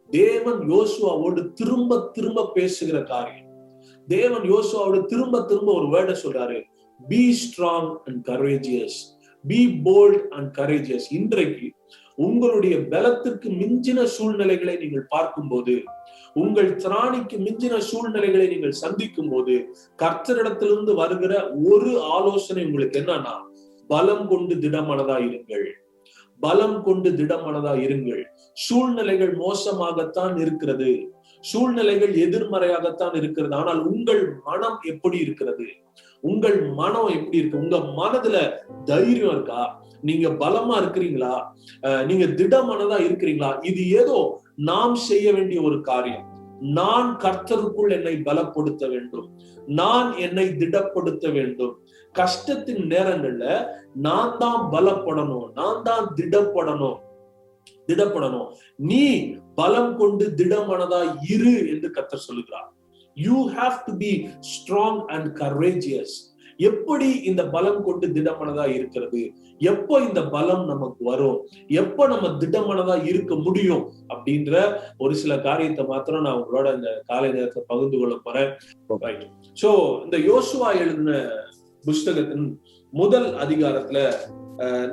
தேவன் யோசுவாவோடு திரும்ப திரும்ப பேசுகிற காரியம். தேவன் யோசுவாவோடு திரும்ப திரும்ப ஒரு வேர்டை சொல்றாரு, be strong and courageous, B bolt and courageous. இன்றைக்கு உங்களுடைய பலத்திற்கு மிஞ்சின சூழ்நிலைகளை நீங்கள் பார்க்கும்போது, உங்கள் திராணிக்கு மிஞ்சின சூழ்நிலைகளை நீங்கள் சந்திக்கும் போது, கர்த்தரிடத்திலிருந்து வருகிற ஒரு ஆலோசனை உங்களுக்கு என்னன்னா, பலம் கொண்டு திடமனதா இருங்கள், பலம் கொண்டு திடமனதா இருங்கள். சூழ்நிலைகள் மோசமாகத்தான் இருக்கிறது, சூழ்நிலைகள் எதிர்மறையாகத்தான் இருக்கிறது. ஆனால் உங்கள் மனம் எப்படி இருக்கிறது? உங்கள் மனம் எப்படி இருக்கு? உங்க மனதுல தைரியம் இருக்கா? நீங்க பலமா இருக்கிறீங்களா? நீங்க திடமனதா இருக்கிறீங்களா? இது ஏதோ நாம் செய்ய வேண்டிய ஒரு காரியம். நான் கர்த்தருக்குள் என்னை பலப்படுத்த வேண்டும், நான் என்னை திடப்படுத்த வேண்டும். கஷ்டத்தின் நேரங்கள்ல நான் தான் பலப்படணும், நான் தான் திடப்படணும். நீ பலம் கொண்டு திடமனதா இரு என்று கர்த்தர் சொல்லுகிறார். You have to be strong and courageous. எப்படி இந்த பலம் கொண்டு திடமனதா இருக்கிறது? எப்போ இந்த பலம் நமக்கு வரும்? எப்போ நம்ம திடமனதா இருக்க முடியும்? அப்படின்ற ஒரு சில காரியத்தை மாத்திரம் நான் உங்களோட இந்த காலை நேரத்தை பகிர்ந்து கொள்ள போறேன். சோ இந்த யோசுவா எழுதின புஸ்தகத்தின் முதல் அதிகாரத்துல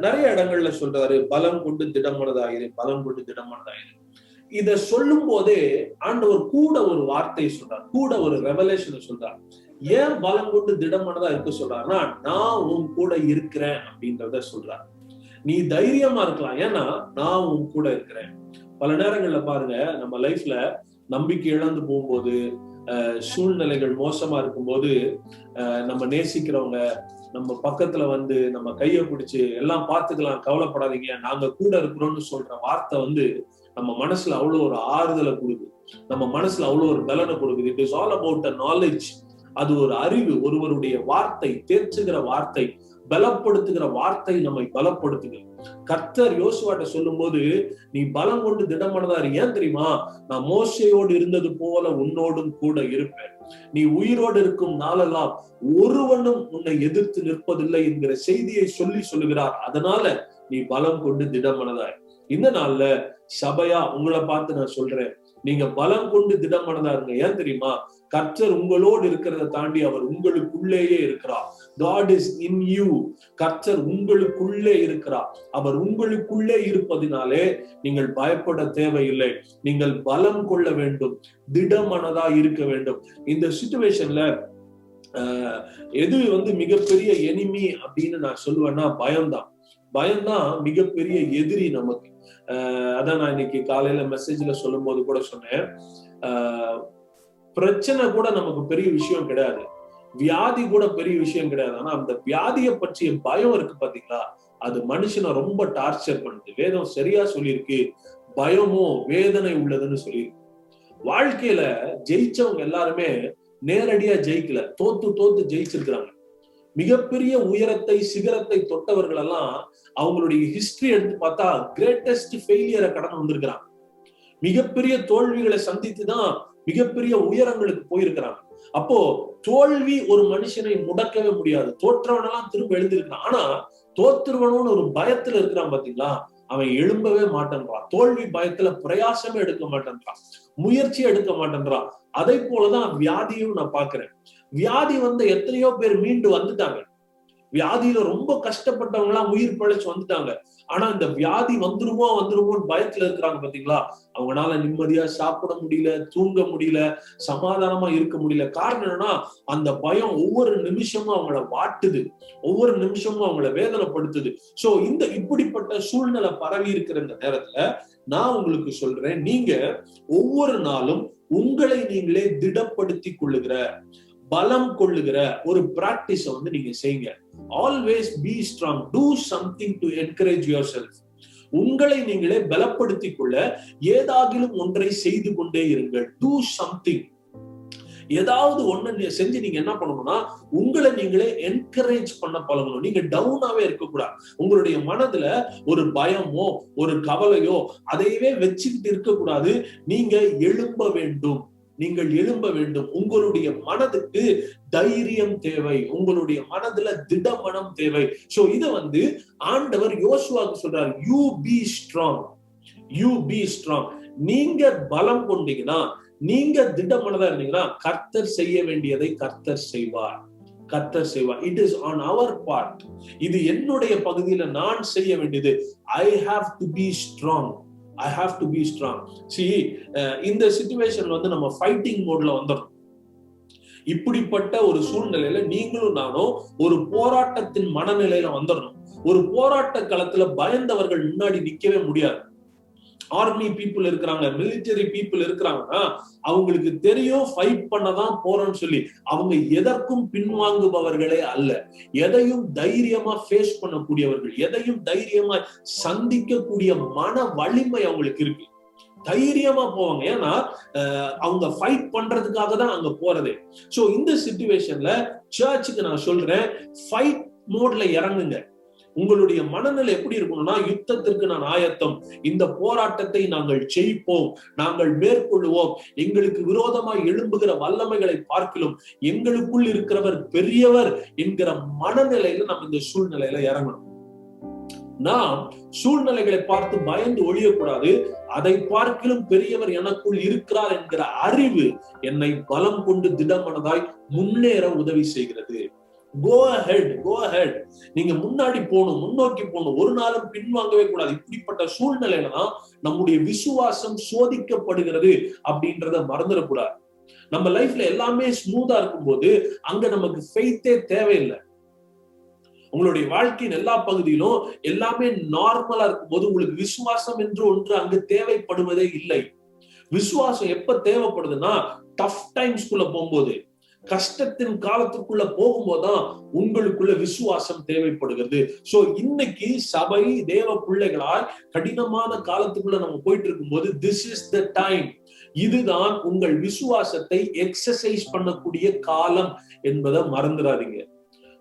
நிறைய இடங்கள்ல சொல்றாரு, பலம் கொண்டு திடமனதாயிரு, பலம் கொண்டு திடமனதாயிரு. இத சொல்லும் போதே ஆண்டவர் கூட ஒரு வார்த்தை சொல்றார், கூட ஒரு ரெவலேஷனை சொல்றார். ஏன் பலம் கொண்டு திடமானதா இருக்க சொல்றாருன்னா, நான் உன் கூட இருக்கிறேன் அப்படின்றத சொல்றார். நீ தைரியமா இருக்கலாம், ஏன்னா நான் உன் கூட இருக்கிறேன். பல நேரங்கள்ல பாருங்க, நம்ம லைஃப்ல நம்பிக்கை இழந்து போகும்போது, சூழ்நிலைகள் மோசமா இருக்கும்போது, நம்ம நேசிக்கிறவங்க நம்ம பக்கத்துல வந்து நம்ம கையை பிடிச்சு எல்லாம் பார்த்துக்கலாம், கவலைப்படாதீங்க, நாங்க கூட இருக்கிறோம்னு சொல்ற வார்த்தை நம்ம மனசுல அவ்வளவு ஒரு ஆறுதலை கொடுக்குது, நம்ம மனசுல அவ்வளவு ஒரு பலனை கொடுக்குது. It is all about a knowledge. அது ஒரு அறிவு, ஒருவருடைய வார்த்தை, தேர்ச்சுகிற வார்த்தை, பலப்படுத்துகிற வார்த்தை நம்மை பலப்படுத்துது. கர்த்தர் யோசுவாட்ட சொல்லும் போது, நீ பலம் கொண்டு திடமானதா இரு. ஏன் தெரியுமா? நான் மோசேயோடு இருந்தது போல உன்னோடும் கூட இருப்பேன். நீ உயிரோடு இருக்கும் நாளெல்லாம் ஒருவனும் உன்னை எதிர்த்து நிற்பதில்லை என்கிற செய்தியை சொல்லுகிறார். அதனால நீ பலம் கொண்டு திடமானதாய். இந்த நாள்ல சபையா உங்களை பார்த்து நான் சொல்றேன், நீங்க பலம் கொண்டு திடமானதா இருங்க. ஏன் தெரியுமா? கர்த்தர் உங்களோடு இருக்கிறத தாண்டி அவர் உங்களுக்குள்ளேயே இருக்கிறார். God is in you. கர்த்தர் உங்களுக்குள்ளே இருக்கிறார். அவர் உங்களுக்குள்ளே இருப்பதினாலே நீங்கள் பயப்பட தேவையில்லை. நீங்கள் பலம் கொள்ள வேண்டும், திடமானதா இருக்க வேண்டும். இந்த சிச்சுவேஷன்ல எது மிகப்பெரிய எனிமி அப்படின்னு நான் சொல்லுவேன்னா, பயம்தான். பயம்தான் மிகப்பெரிய எதிரி நமக்கு. அதான் நான் இன்னைக்கு காலையில மெசேஜ்ல சொல்லும் போது கூட சொன்னேன், பிரச்சனை கூட நமக்கு பெரிய விஷயம் கிடையாது, வியாதி கூட பெரிய விஷயம் கிடையாது. ஆனா அந்த வியாதியை பற்றிய பயம் இருக்கு பாத்தீங்களா, அது மனுஷனை ரொம்ப டார்ச்சர் பண்ணுது. வேதம் சரியா சொல்லியிருக்கு, பயமோ வேதனை உள்ளதுன்னு சொல்லியிருக்கு. வாழ்க்கையில ஜெயிச்சவங்க எல்லாருமே நேரடியா ஜெயிக்கல, தோத்து ஜெயிச்சிருக்கிறாங்க. மிகப்பெரிய உயரத்தை, சிகரத்தை தொட்டவர்கள் எல்லாம் அவங்களுடைய ஹிஸ்டரி எடுத்து பார்த்தா கிரேட்டஸ்ட் ஃபெயிலியரை கடந்து வந்திருக்கிறாங்க. மிகப்பெரிய தோல்விகளை சந்தித்துதான் மிகப்பெரிய உயரங்களுக்கு போயிருக்கிறாங்க. அப்போ தோல்வி ஒரு மனுஷனை முடக்கவே முடியாது. தோற்றவனெல்லாம் திரும்ப எழுந்திருக்கிறான். ஆனா தோத்துருவனும் ஒரு பயத்துல இருக்கிறான் பாத்தீங்களா, அவன் எழும்பவே மாட்டேன்றான். தோல்வி பயத்துல பிரயாசமே எடுக்க மாட்டேன்றான், முயற்சியை எடுக்க மாட்டேன்றான். அதை போலதான் வியாதியும் நான் பாக்குறேன். வியாதி எத்தனையோ பேர் மீண்டு வந்துட்டாங்க. வியாதியில ரொம்ப கஷ்டப்பட்டவங்க எல்லாம் உயிர் பிழைச்சு வந்துட்டாங்க. ஆனா இந்த வியாதி வந்துருமோன்னு பயத்துல இருக்கிறாங்க பாத்தீங்களா, அவங்களால நிம்மதியா சாப்பிட முடியல, தூங்க முடியல, சமாதானமா இருக்க முடியல. காரணம் என்னன்னா, அந்த பயம் ஒவ்வொரு நிமிஷமும் அவங்கள வாட்டுது, ஒவ்வொரு நிமிஷமும் அவங்கள வேதனைப்படுத்துது. சோ இப்படிப்பட்ட சூழ்நிலை பரவி இருக்கிற இந்த நேரத்துல நான் உங்களுக்கு சொல்றேன், நீங்க ஒவ்வொரு நாளும் உங்களை நீங்களே திடப்படுத்தி கொள்ளுகிற, பலம் கொள்ளுகிற ஒரு பிராக்டிஸ் நீங்க செய்யுங்க. Always be strong, do something to encourage your self. உங்களை நீங்களே பலப்படுத்திக் கொள்ள ஏதாகிலும் ஒன்றை செய்து கொண்டே இருங்கள். Do something. ஏதாவது ஒண்ணு செஞ்சு நீங்க என்ன பண்ணணும்னா, உங்களை நீங்களே என்கரேஜ் பண்ண பழகணும். நீங்க டவுனாவே இருக்கக்கூடாது. உங்களுடைய மனதுல ஒரு பயமோ ஒரு கவலையோ அதையவே வச்சுக்கிட்டு இருக்கக்கூடாது. நீங்க எழும்ப வேண்டும், நீங்கள் எழும்ப வேண்டும். உங்களுடைய மனதுக்கு தைரியம் தேவை, உங்களுடைய மனதுல திடமனம் தேவை. சோ இத ஆண்டவர் யோசுவாவுக்கு சொல்றாரு, you be strong, you be strong. நீங்க பலம் கொண்டீங்கன்னா, நீங்க திடமனதா இருந்தீங்கன்னா, கர்த்தர் செய்ய வேண்டியதை கர்த்தர் செய்வார். கர்த்தர் செய்வார். It is on our part. இது என்னுடைய பகுதியில நான் செய்ய வேண்டியது. I have to be strong. I have to be strong. See, இந்த சிச்சுவேஷன்ல வந்து நம்ம ஃபைட்டிங் மோட்ல வந்துடும். இப்படிப்பட்ட ஒரு சூழ்நிலையில நீங்களும் நானும் ஒரு போராட்டத்தின் மனநிலையில வந்துடணும். ஒரு போராட்ட களத்துல பயந்தவர்கள் முன்னாடி நிக்கவே முடியாது. ஆர்மி பீப்புள் இருக்கிறாங்க, மிலிட்டரி பீப்புள் இருக்கிறாங்கன்னா அவங்களுக்கு தெரியும் ஃபைட் பண்ணதான் போறோம்னு சொல்லி. அவங்க எதற்கும் பின்வாங்குபவர்களே அல்ல. எதையும் தைரியமா ஃபேஸ் பண்ணக்கூடியவர்கள், எதையும் தைரியமா சந்திக்கக்கூடிய மன வலிமை அவங்களுக்கு இருக்கு. தைரியமா போவாங்க. ஏன்னா அவங்க ஃபைட் பண்றதுக்காக தான் அங்க போறதே. சோ இந்த சிச்சுவேஷன்ல சர்ச்சுக்கு நான் சொல்றேன், ஃபைட் மோட்ல இறங்குங்க. உங்களுடைய மனநிலை எப்படி இருக்கணும்னா, யுத்தத்திற்கு நான் ஆயத்தம், இந்த போராட்டத்தை நாங்கள் ஜெயிப்போம், நாங்கள் மேற்கொள்ளுவோம், எங்களுக்கு விரோதமாய் எழும்புகிற வல்லமைகளை பார்க்கிலும் எங்களுக்குள் இருக்கிறவர் பெரியவர் என்கிற மனநிலையில நம்ம இந்த சூழ்நிலையில இறங்கணும். நாம் சூழ்நிலைகளை பார்த்து பயந்து ஒழியக்கூடாது. அதை பார்க்கிலும் பெரியவர் எனக்குள் இருக்கிறார் என்கிற அறிவு என்னை பலம் கொண்டு திடமனதாய் முன்னேற உதவி செய்கிறது. Go ahead, go ahead. நீங்க முன்னாடி போகணும், முன்னோக்கி போகணும், ஒரு நாளும் பின்வாங்கவே கூடாது. இப்படிப்பட்ட சூழ்நிலையில தான் நம்முடைய விசுவாசம் சோதிக்கப்படுகிறது அப்படின்றத மறந்துடக்கூடாது. நம்ம லைஃப்ல எல்லாமே ஸ்மூதா இருக்கும்போது அங்க நமக்கு ஃபெய்த்தே தேவையில்லை. உங்களுடைய வாழ்க்கையின் எல்லா பகுதியிலும் எல்லாமே நார்மலா இருக்கும்போது உங்களுக்கு விசுவாசம் என்று ஒன்று அங்கு தேவைப்படுவதே இல்லை. விசுவாசம் எப்ப தேவைப்படுதுன்னா, டஃப் டைம்ஸ்குள்ள போகும்போது, கஷ்டத்தின் காலத்துக்குள்ள போகும்போதுதான் உங்களுக்குள்ள விசுவாசம் தேவைப்படுகிறது. சோ இன்னைக்கு சபை தேவ பிள்ளைகளாய் கடினமான காலத்துக்குள்ள நம்ம போயிட்டு இருக்கும்போது, திஸ் இஸ் த டைம். இதுதான் உங்கள் விசுவாசத்தை எக்ஸசைஸ் பண்ணக்கூடிய காலம் என்பதை மறந்துடாதீங்க.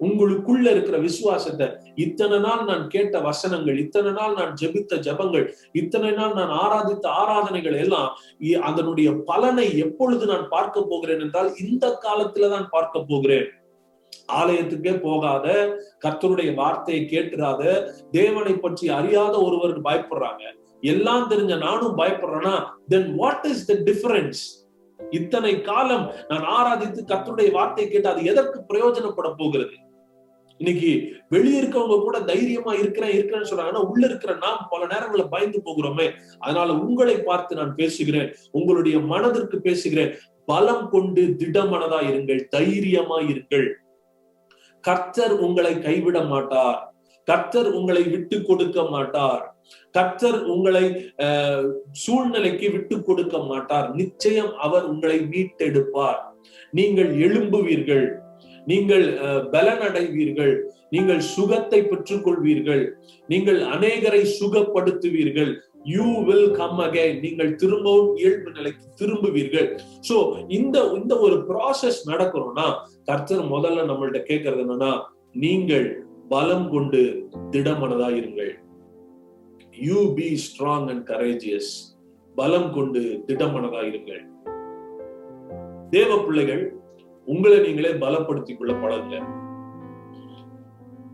உங்களுக்குள்ள இருக்கிற விசுவாசத்தை, இத்தனை நாள் நான் கேட்ட வசனங்கள், இத்தனை நாள் நான் ஜெபித்த ஜெபங்கள், இத்தனை நாள் நான் ஆராதித்த ஆராதனைகள் எல்லாம் அதனுடைய பலனை எப்பொழுது நான் பார்க்க போகிறேன் என்றால், இந்த காலத்துலதான் பார்க்க போகிறேன். ஆலயத்துக்கே போகாத, கர்த்தருடைய வார்த்தையை கேட்டுறாத, தேவனை பற்றி அறியாத ஒருவர் பயப்படுறாங்க, எல்லாம் தெரிஞ்ச நானும் பயப்படுறேன்னா, then what is the difference? இத்தனை காலம் நான் ஆராதித்து கர்த்தருடைய வார்த்தையை கேட்டு அது எதற்கு பிரயோஜனப்பட போகிறது? இன்னைக்கு வெளியே இருக்கவங்க கூட தைரியமா இருக்கிறேன்னு சொல்றாங்கன்னா, உள்ள இருக்கிற நாம் பல நேரங்கள்ல பயந்து போகிறோமே. அதனால உங்களை பார்த்து நான் பேசுகிறேன், உங்களுடைய மனதிற்கு பேசுகிறேன். பலம் கொண்டு திடமனதா இருங்கள், தைரியமா இருங்கள். கர்த்தர் உங்களை கைவிட மாட்டார், கர்த்தர் உங்களை விட்டு கொடுக்க மாட்டார், கர்த்தர் உங்களை சூழ்நிலைக்கு விட்டு கொடுக்க மாட்டார். நிச்சயம் அவர் உங்களை மீட்டெடுப்பார். நீங்கள் எழும்புவீர்கள், நீங்கள் பலனடைவீர்கள், நீங்கள் சுகத்தை பெற்றுக் கொள்வீர்கள், நீங்கள் அநேகரை சுகப்படுத்துவீர்கள். You will come again. நீங்கள் திரும்பவும் இயல்பு நிலைக்கு திரும்புவீர்கள். சோ இந்த ஒரு ப்ராசஸ் நடக்கணும்னா, கர்த்தர் முதல்ல நம்மள்ட்ட கேட்கறது என்னன்னா, நீங்கள் பலம் கொண்டு திடமனதா இருங்கள். You be strong and courageous. பலம் கொண்டு திடமனதா இருங்கள். தேவ பிள்ளைகள், உங்களை நீங்களே பலப்படுத்திக் கொள்ள பழகுங்க.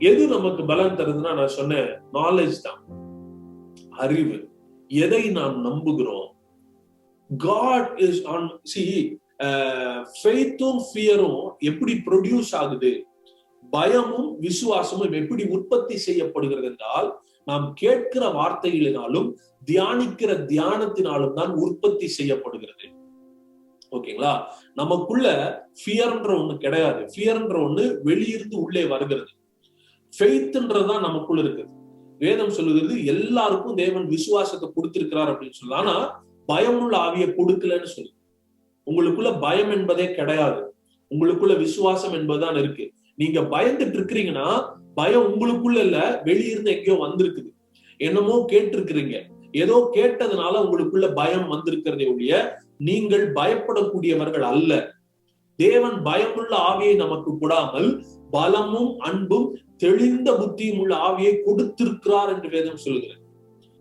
எது நமக்கு பலம் தருதுன்னா, நான் சொன்னேன், நாலேஜ் தான், அறிவு. எதை நாம் நம்புகிறோம்? God is on. See, faithum fearum எப்படி ப்ரொடியூஸ் ஆகுது, பயமும் விசுவாசமும் எப்படி உற்பத்தி செய்யப்படுகிறது என்றால், நாம் கேட்கிற வார்த்தைகளினாலும் தியானிக்கிற தியானத்தினாலும் தான் உற்பத்தி செய்யப்படுகிறது. ஓகேங்களா? நமக்குள்ள ஃபியர்ன்ற ஒண்ணு கிடையாது. ஃபியர்ன்ற ஒண்ணு வெளியிருந்து உள்ளே வருகிறது. ஃபெய்த்ன்றதுதான் நமக்குள்ள இருக்குது. வேதம் சொல்லுகிறது, எல்லாருக்கும் தேவன் விசுவாசத்தை கொடுத்திருக்கிறார் அப்படின்னு சொல்லலாம். ஆனா பயமுள்ள ஆவியை கொடுக்கலன்னு சொல்லு. உங்களுக்குள்ள பயம் என்பதே கிடையாது, உங்களுக்குள்ள விசுவாசம் என்பதுதான் இருக்கு. நீங்க பயந்துட்டு இருக்கிறீங்கன்னா, பயம் உங்களுக்குள்ள இல்ல, வெளியிருந்து எங்கேயோ வந்திருக்குது. என்னமோ கேட்டிருக்கிறீங்க, ஏதோ கேட்டதுனால உங்களுக்குள்ள பயம் வந்திருக்கிறதே ஒழிய நீங்கள் பயப்படக்கூடியவர்கள் அல்ல. தேவன் பயமுள்ள ஆவியை நமக்கு கொடாமல் பலமும் அன்பும் தெளிந்த புத்தியும் உள்ள ஆவியை கொடுத்திருக்கிறார் என்று வேதம் சொல்லுகிறது.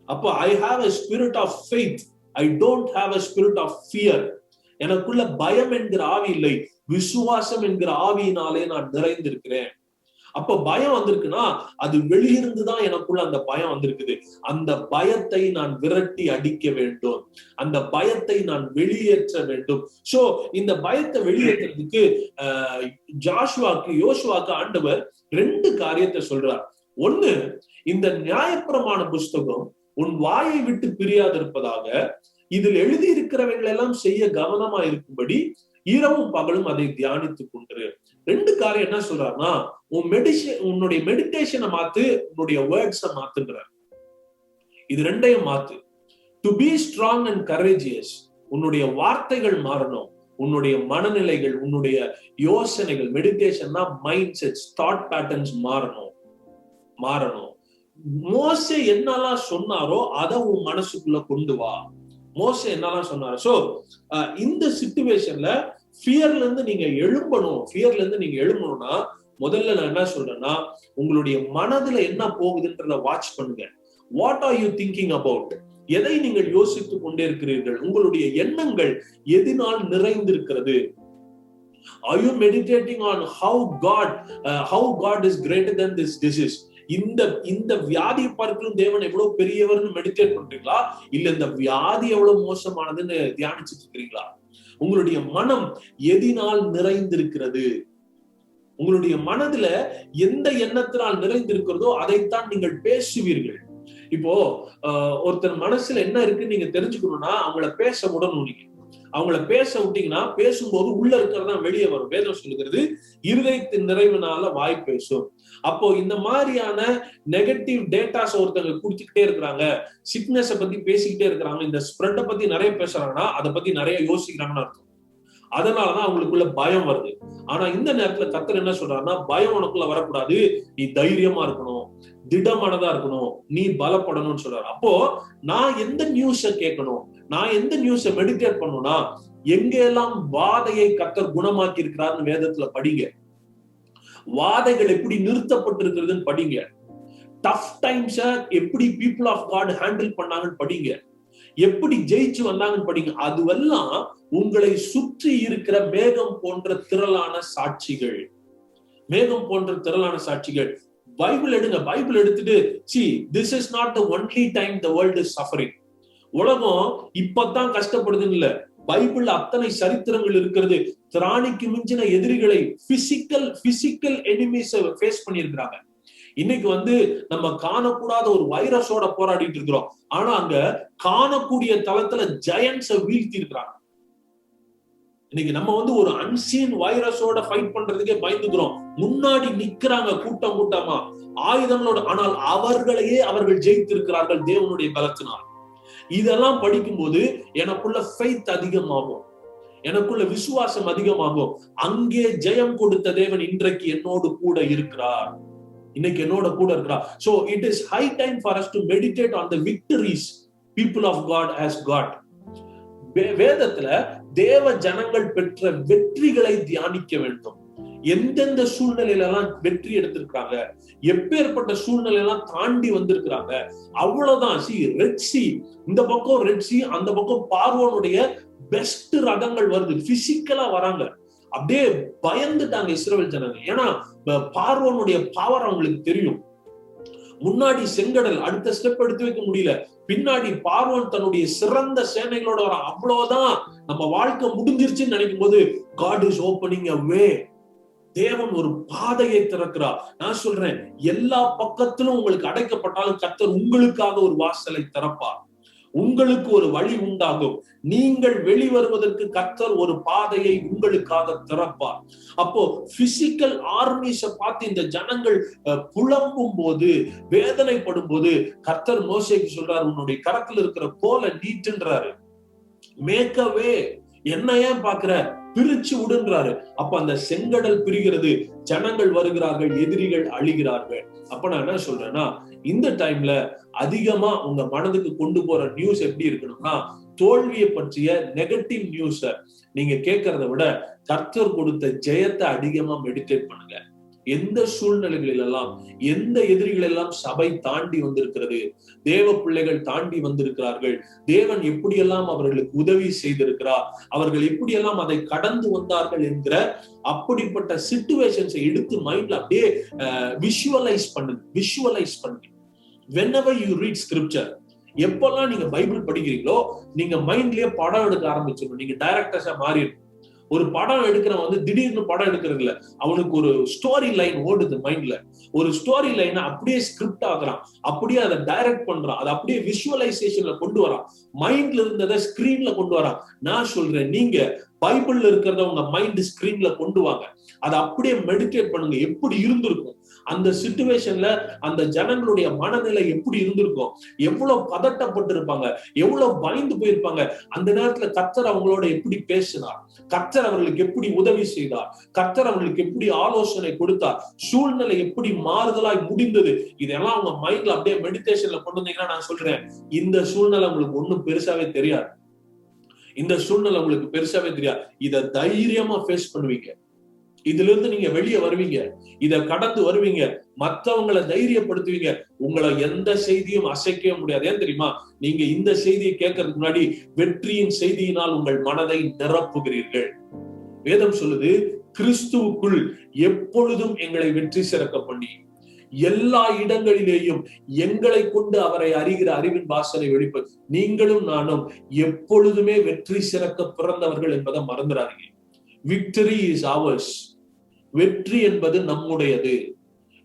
அப்ப I have a spirit of faith, I don't have a spirit of fear. எனக்குள்ள பயம் என்கிற ஆவி இல்லை, விசுவாசம் என்கிற ஆவியினாலே நான் நிறைந்திருக்கிறேன். அப்ப பயம் வந்திருக்குன்னா அது வெளியிருந்துதான் எனக்குள்ள அந்த பயம் வந்திருக்குது. அந்த பயத்தை நான் விரட்டி அடிக்க வேண்டும், அந்த பயத்தை நான் வெளியேற்ற வேண்டும். சோ இந்த பயத்தை வெளியேற்றுறதுக்கு யோசுவாக்கு ஆண்டவர் 2 காரியத்தை சொல்றார். ஒண்ணு, இந்த நியாயப்பிரமாண புஸ்தகம் உன் வாயை விட்டு பிரியாதிருப்பதாக, இதில் எழுதி இருக்கிறவர்கள் எல்லாம் செய்ய கவனமா இருக்கும்படி இரவும் பகலும் அதை தியானித்துக் கொண்டு. 2 காரியம் என்ன சொல்றாருன்னா, உன்னுடைய மெடிடேஷனை மாத்து, உன்னுடைய வேர்ட்ஸை மாத்துன்றார். இது 2யும் மாத்து. To be strong and courageous, உன்னுடைய வார்த்தைகள் மாறணும், உன்னுடைய மனநிலைகள், உன்னுடைய யோசனைகள், மெடிடேஷன்னா மைண்ட் செட்ஸ், தாட் பேட்டர்ன்ஸ் மாறணும். மோசே என்னெல்லாம் சொன்னாரோ அதை உன் மனசுக்குள்ள கொண்டு வா. மோசே என்னெல்லாம் சொன்னாரோ. சோ இந்த சிச்சுவேஷன்ல ஃபியர்ல இருந்து நீங்க எழும்பணும்னா முதல்ல நான் என்ன சொல்றேன்னா, உங்களுடைய மனதுல என்ன போகுதுன்றத வாட்ச் பண்ணுங்க. What are you thinking about? எதை நீங்கள் யோசித்துக் கொண்டே இருக்கிறீர்கள்? உங்களுடைய எண்ணங்கள் எதினால் நிறைந்திருக்கிறது? Are you meditating on how God is greater than this disease? இந்த வியாதி பார்க்கலும் தேவன் எவ்வளவு பெரியவர்னு மெடிடேட் பண்றீங்களா, இல்ல இந்த வியாதி எவ்வளவு மோசமானதுன்னு தியானிச்சுட்டு இருக்கிறீங்களா? உங்களுடைய மனம் எதினால் நிறைந்திருக்கிறது? உங்களுடைய மனதுல எந்த எண்ணத்தினால் நிறைந்திருக்கிறதோ அதைத்தான் நீங்கள் பேசுவீர்கள். இப்போ ஒருத்தர் மனசுல என்ன இருக்குன்னு நீங்க தெரிஞ்சுக்கணும்னா அவங்கள பேச விடணும். நீங்க அவங்கள பேச விட்டீங்கன்னா பேசும்போது உள்ள இருக்கிறதா வெளியே வரும். வேதம் சொல்லுகிறது, இருதயத்தின் நிறைவினால வாய் பேசும். அப்போ இந்த மாதிரியான நெகட்டிவ் டேட்டாஸ் ஒருத்தங்க குடிச்சுக்கிட்டே இருக்கிறாங்க, சிக்னஸ பத்தி பேசிக்கிட்டே இருக்கிறாங்க, இந்த ஸ்ப்ரெட்டை பத்தி நிறைய பேசுறாங்கன்னா அதை பத்தி நிறைய யோசிக்கிறாங்கன்னு அர்த்தம். அதனாலதான் அவங்களுக்குள்ள பயம் வருது. ஆனா இந்த நேரத்துல கர்த்தர் என்ன சொல்றாருன்னா, பயம் உனக்குள்ள வரக்கூடாது, நீ தைரியமா இருக்கணும், திடமானதா இருக்கணும், நீ பலப்படணும்னு சொல்றாரு. அப்போ நான் எந்த நியூஸ கேட்கணும், நான் எந்த நியூஸ மெடிடேட் பண்ணணும்னா, எங்கெல்லாம் வாதையை கர்த்தர் குணமாக்கி இருக்கிறாருன்னு வேதத்துல படிங்க. வாதைகள் எப்படி நிறுத்தப்பட்டிருக்கிறதுன்னு படிங்க. டஃப் டைம்ஸ எப்படி பீப்புள் ஆஃப் காட் ஹேண்டில் பண்ணாங்கன்னு படிங்க. எப்படி ஜெயிச்சு வந்தாங்கன்னு படிங்க. அதுவெல்லாம் உங்களை சுற்றி இருக்கிற மேகம் போன்ற திரளான சாட்சிகள். பைபிள் எடுங்க. பைபிள் எடுத்துட்டு, see, this is not the only time the world is suffering. உலகம் இப்பதான் கஷ்டப்படுதுன்னு இல்ல, பைபிள் அத்தனை சரித்திரங்கள் இருக்கிறது. திராணிக்கு மிஞ்சின எதிரிகளை, பிசிக்கல் எனிமீஸ ஃபேஸ் பண்ணியிருக்கிறாங்க. இன்னைக்கு நம்ம காணக்கூடாத ஒரு வைரஸோட போராடிட்டு இருக்கிறோம். ஆனா அங்க காணக்கூடிய தளத்துல ஜெயண்ட்ஸ வீழ்த்தி இருக்கிறாங்க. இன்னைக்கு நம்ம ஒரு அன்சீன் வைரஸோட ஃபைட் பண்றதுக்கே பயந்துக்கிறோம். முன்னாடி நிக்கிறாங்க கூட்டமா ஆயுதங்களோட, ஆனால் அவர்கள் ஜெயித்திருக்கிறார்கள் தேவனுடைய பலத்தினால். இதெல்லாம் படிக்கும்போது எனக்குள்ள ஃபெய்த் அதிகமாகும், எனக்குள்ள விசுவாசம் அதிகமாகும். அங்கே ஜெயம் கொடுத்த தேவன் இன்றைக்கு என்னோடு கூட இருக்கிறார், இன்னைக்கு என்னோட கூட இருக்கிறார். So it is high time for us to meditate on the victories people of God has got. வேதத்துல தேவ ஜனங்கள் பெற்ற வெற்றிகளை தியானிக்க வேண்டும். எந்தெந்த சூழ்நிலையில எல்லாம் வெற்றி எடுத்திருக்காங்க, எப்பேற்பட்ட சூழ்நிலை எல்லாம் தாண்டி வந்திருக்கிறாங்க. அவ்வளவுதான். ரெட் சி, இந்த பக்கம் ரெட் சி, அந்த பக்கம் பார்வோனுடைய பெஸ்ட் ரதங்கள் வருது, பிசிக்கலா வராங்க. அப்படியே பயந்துட்டாங்க இஸ்ரவேல் ஜனங்க. ஏன்னா பார்வோனுடைய பவர் அவங்களுக்கு தெரியும். முன்னாடி செங்கடல், அடுத்த ஸ்டெப் எடுத்து வைக்க முடியல. பின்னாடி பார்வோன் தன்னுடைய சிறந்த சேனைகளோட வர. அவ்வளவுதான், நம்ம வாழ்க்கை முடிஞ்சிருச்சுன்னு நினைக்கும் போது God is opening a way. தேவன் ஒரு பாதையை திறக்கிறார். நான் சொல்றேன், எல்லா பக்கத்திலும் உங்களுக்கு அடைக்கப்பட்டாலும் கர்த்தர் உங்களுக்காக ஒரு வாசலை திறப்பார், உங்களுக்கு ஒரு வழி உண்டாகும். நீங்கள் வெளிவருவதற்கு கர்த்தர் ஒரு பாதையை உங்களுக்காக திறப்பார். அப்போ பிசிக்கல் ஆர்மிஸ பார்த்து இந்த ஜனங்கள் புலம்பும் போது, வேதனைப்படும் போது கர்த்தர் மோசேக்கு சொல்றாரு, உன்னுடைய கரத்துல இருக்கிற கோலை நீட்டுன்றாரு, மேக் அ வே. என்ன ஏன் பாக்குற, பிரிச்சு விடுன்றாரு. அப்ப அந்த செங்கடல் பிரிகிறது, ஜனங்கள் வருகிறார்கள், எதிரிகள் அழிகிறார்கள். அப்ப நான் என்ன சொல்றேன்னா, இந்த டைம்ல அதிகமா உங்க மனதுக்கு கொண்டு போற நியூஸ் எப்படி இருக்கணும்னா, தோல்வியை பற்றிய நெகட்டிவ் நியூஸ நீங்க கேட்கறத விட கர்த்தர் கொடுத்த ஜெயத்தை அதிகமா மெடிடேட் பண்ணுங்க. எந்த சூழ்நிலைகளில் எல்லாம், எந்த எதிரிகள் எல்லாம் சபை தாண்டி வந்திருக்கிறது, தேவ பிள்ளைகள் தாண்டி வந்திருக்கிறார்கள், தேவன் எப்படியெல்லாம் அவர்களுக்கு உதவி செய்திருக்கிறார், அவர்கள் எப்படியெல்லாம் அதை கடந்து வந்தார்கள் என்கிற அப்படிப்பட்ட சிச்சுவேஷன்ஸை எடுத்து மைண்ட்ல அப்படியே விஷுவலைஸ் பண்ணுங்க. whenever you read scripture, எப்பெல்லாம் நீங்க பைபிள் படிக்கிறீங்களோ நீங்க மைண்ட்லயே படம் எடுக்க ஆரம்பிச்சிடணும். நீங்க டைரக்டர்ஸா மாறிடும். ஒரு படம் எடுக்கிறவன் திடீர்னு படம் எடுக்கிறது இல்ல, அவனுக்கு ஒரு ஸ்டோரி லைன் ஓடுது மைண்ட்ல. ஒரு ஸ்டோரி லைனை அப்படியே ஸ்கிரிப்ட் ஆகுறான், அப்படியே அதை டைரக்ட் பண்றான், அதை அப்படியே விஷுவலைசேஷன்ல கொண்டு வரான், மைண்ட்ல இருந்ததை ஸ்கிரீன்ல கொண்டு வரான். நான் சொல்றேன், நீங்க பைபிள்ல இருக்கிறத உங்க மைண்ட் ஸ்கிரீன்ல கொண்டு வாங்க, அதை அப்படியே மெடிடேட் பண்ணுங்க. எப்படி இருந்திருக்கும் அந்த சிச்சுவேஷன்ல, அந்த ஜனங்களுடைய மனநிலை எப்படி இருந்திருக்கும், எவ்வளவு பதட்டப்பட்டு இருப்பாங்க, எவ்வளவு பயந்து போயிருப்பாங்க. அந்த நேரத்துல கர்த்தர் அவங்களோட எப்படி பேசினார், கர்த்தர் அவர்களுக்கு எப்படி உதவி செய்தார், கர்த்தர் அவர்களுக்கு எப்படி ஆலோசனை கொடுத்தார், சூழ்நிலை எப்படி மாறுதலாய் முடிந்தது, இதெல்லாம் அவங்க மைண்ட்ல அப்படியே மெடிடேஷன்ல கொண்டு வந்தீங்கன்னா நான் சொல்றேன், இந்த சூழ்நிலை உங்களுக்கு ஒண்ணும் பெருசாவே தெரியாது. இந்த சூழ்நிலை உங்களுக்கு பெருசாவே தெரியாது. இதை தைரியமா ஃபேஸ் பண்ணுவீங்க. இதுல இருந்து நீங்க வெளியே வருவீங்க, இத கடந்து வருவீங்க, மற்றவங்களை தைரியப்படுத்துவீங்க. உங்களை எந்த செய்தியும் அசைக்கவே முடியாது. ஏன் தெரியுமா? நீங்க இந்த செய்தியை கேட்கறதுக்கு முன்னாடி வெற்றியின் செய்தியினால் உங்கள் மனதை நிரப்புகிறீர்கள். வேதம் சொல்லுது, கிறிஸ்துவுக்குள் எப்பொழுதும் எங்களை வெற்றி சிறக்க பண்ணி எல்லா இடங்களிலேயும் எங்களை கொண்டு அவரை அறிகிற அறிவின் வாசனை வெளிப்பது. நீங்களும் நானும் எப்பொழுதுமே வெற்றி சிறக்க பிறந்தவர்கள் என்பதை மறந்துடாதீங்க. Victory is ours. வெற்றி என்பது நம்முடையது.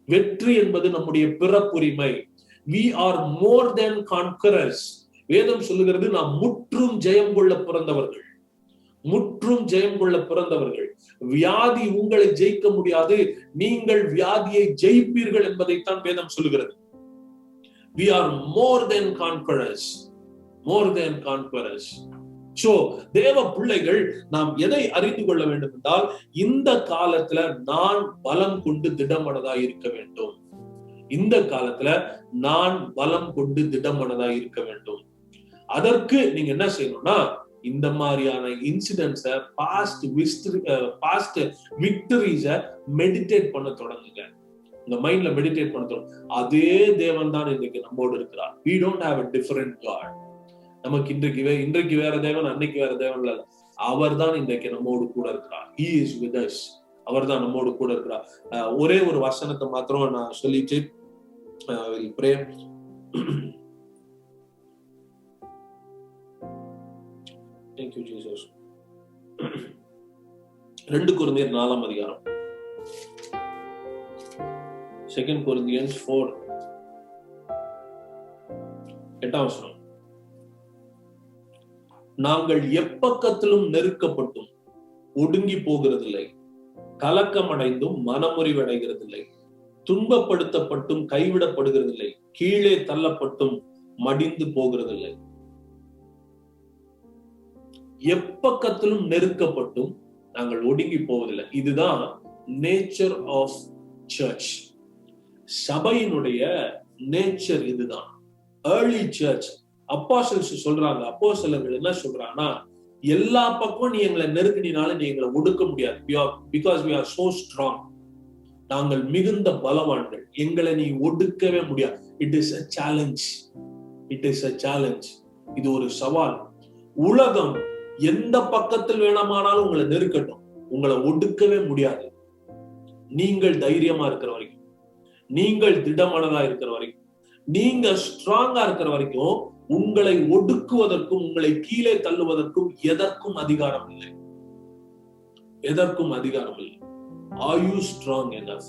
வெற்றி என்பது நம்முடைய பிறப்புரிமை. we are more than conquerors. வேதம் சொல்லுகிறது, நாம் முற்றும் ஜெயம் கொள்ள பிறந்தவர்கள். முற்றும் ஜெயம் கொள்ள பிறந்தவர்கள். வியாதி உங்களை ஜெயிக்க முடியாது, நீங்கள் வியாதியை ஜெயிப்பீர்கள் என்பதைத்தான் வேதம் சொல்லுகிறது. we are more than conquerors. more than conquerors. So தேவ பிள்ளைகள், நாம் எதை அறிந்து கொள்ள வேண்டும் என்றால், இந்த காலத்துல நான் பலம் கொண்டு திடமனதா இருக்க வேண்டும். இந்த காலத்துல நான் பலம் கொண்டு திடமனதா இருக்க வேண்டும். அதற்கு நீங்க என்ன செய்யணும்னா, இந்த மாதிரியான இன்சிடென்ட்ஸ, பாஸ்ட் விக்டரிஸ மெடிடேட் பண்ண தொடங்குங்க. இந்த மைண்ட்ல மெடிடேட் பண்ண தொடங்க. அதே தேவன் தான் இன்னைக்கு நம்மோடு இருக்கிறார். we don't have a different God. நமக்கு இன்றைக்கு வேற தேவன், அன்னைக்கு வேற தேவன் இல்ல. அவர் தான் இன்றைக்கு நம்மோடு கூட இருக்கிறார். he is with us. அவர் தான் நம்மோடு கூட இருக்கிறார். ஒரே ஒரு வசனத்தை மாத்திரம் நான் சொல்லிட்டு will pray. Thank you Jesus. 2 கொரிந்தியர் 4ஆம் அதிகாரம், 2 Corinthians 4 8ஆம் வசனம். நாங்கள் எப்பக்கத்திலும் நெருக்கப்பட்டும் ஒடுங்கி போகிறதில்லை, கலக்கமடைந்தும் மனமுறிவடைகிறதில்லை, துன்பப்படுத்தப்பட்டும் கைவிடப்படுகிறதில்லை, கீழே தள்ளப்பட்டும் மடிந்து போகிறதில்லை. எப்பக்கத்திலும் நெருக்கப்பட்டும் நாங்கள் ஒடுங்கி போவதில்லை. இதுதான் நேச்சர் ஆஃப் சர்ச். சபையினுடைய நேச்சர் இதுதான். ஏர்லி சர்ச் அப்போஸ்தலர்ஸ் சொல்றாங்க, அப்போஸ்தலர்கள் என்ன சொல்றாங்கன்னா, எல்லா பக்கம் நீ எங்களை நெருக்கினாலும் நீ எங்களை ஒடுக்க முடியாது. because we are so strong. நாங்கள் மிகுந்த பலவான்கள், எங்களை நீ ஒடுக்கவே முடியாது. it is a challenge. it is a challenge. இது ஒரு சவால். உலகம் எந்த பக்கத்தில் வேணாமானாலும் உங்களை நெருக்கட்டும், உங்களை ஒடுக்கவே முடியாது. நீங்கள் தைரியமா இருக்கிற வரைக்கும், நீங்கள் திடமானதா இருக்கிற வரைக்கும், நீங்க ஸ்ட்ராங்கா இருக்கிற வரைக்கும் உங்களை ஒடுக்குவதற்கும் உங்களை கீழே தள்ளுவதற்கும் எதற்கும் அதிகாரம் இல்லை. எதற்கும் அதிகாரம் இல்லை. Are you strong enough?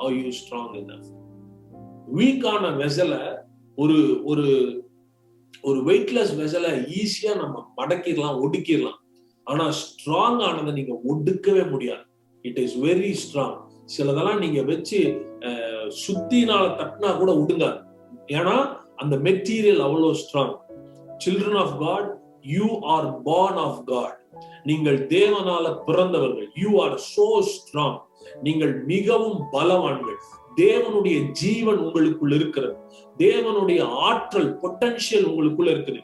Are you strong enough? வீக்கான வெசல, ஒரு ஒரு ஒரு வெயிட்லெஸ் வெசல ஈஸியா நம்ம மடக்கிடலாம், ஒடுக்கிடலாம். ஆனா ஸ்ட்ராங் ஆனதை நீங்க ஒடுக்கவே முடியாது. It is very strong. சிலதெல்லாம் நீங்க வச்சு சுத்தினால தட்டினா கூட ஒடுங்காது. ஏன்னா அந்த மெட்டீரியல் அவ்வளவு strong. Children of God, you are born of God. நீங்கள் தேவனால பிறந்தவர்கள். You are so strong. நீங்கள் மிகவும் பலவான்கள். தேவனுடைய ஜீவன் உங்களுக்குள் இருக்கிறது. தேவனுடைய ஆற்றல், பொட்டன்ஷியல் உங்களுக்குள்ள இருக்குது.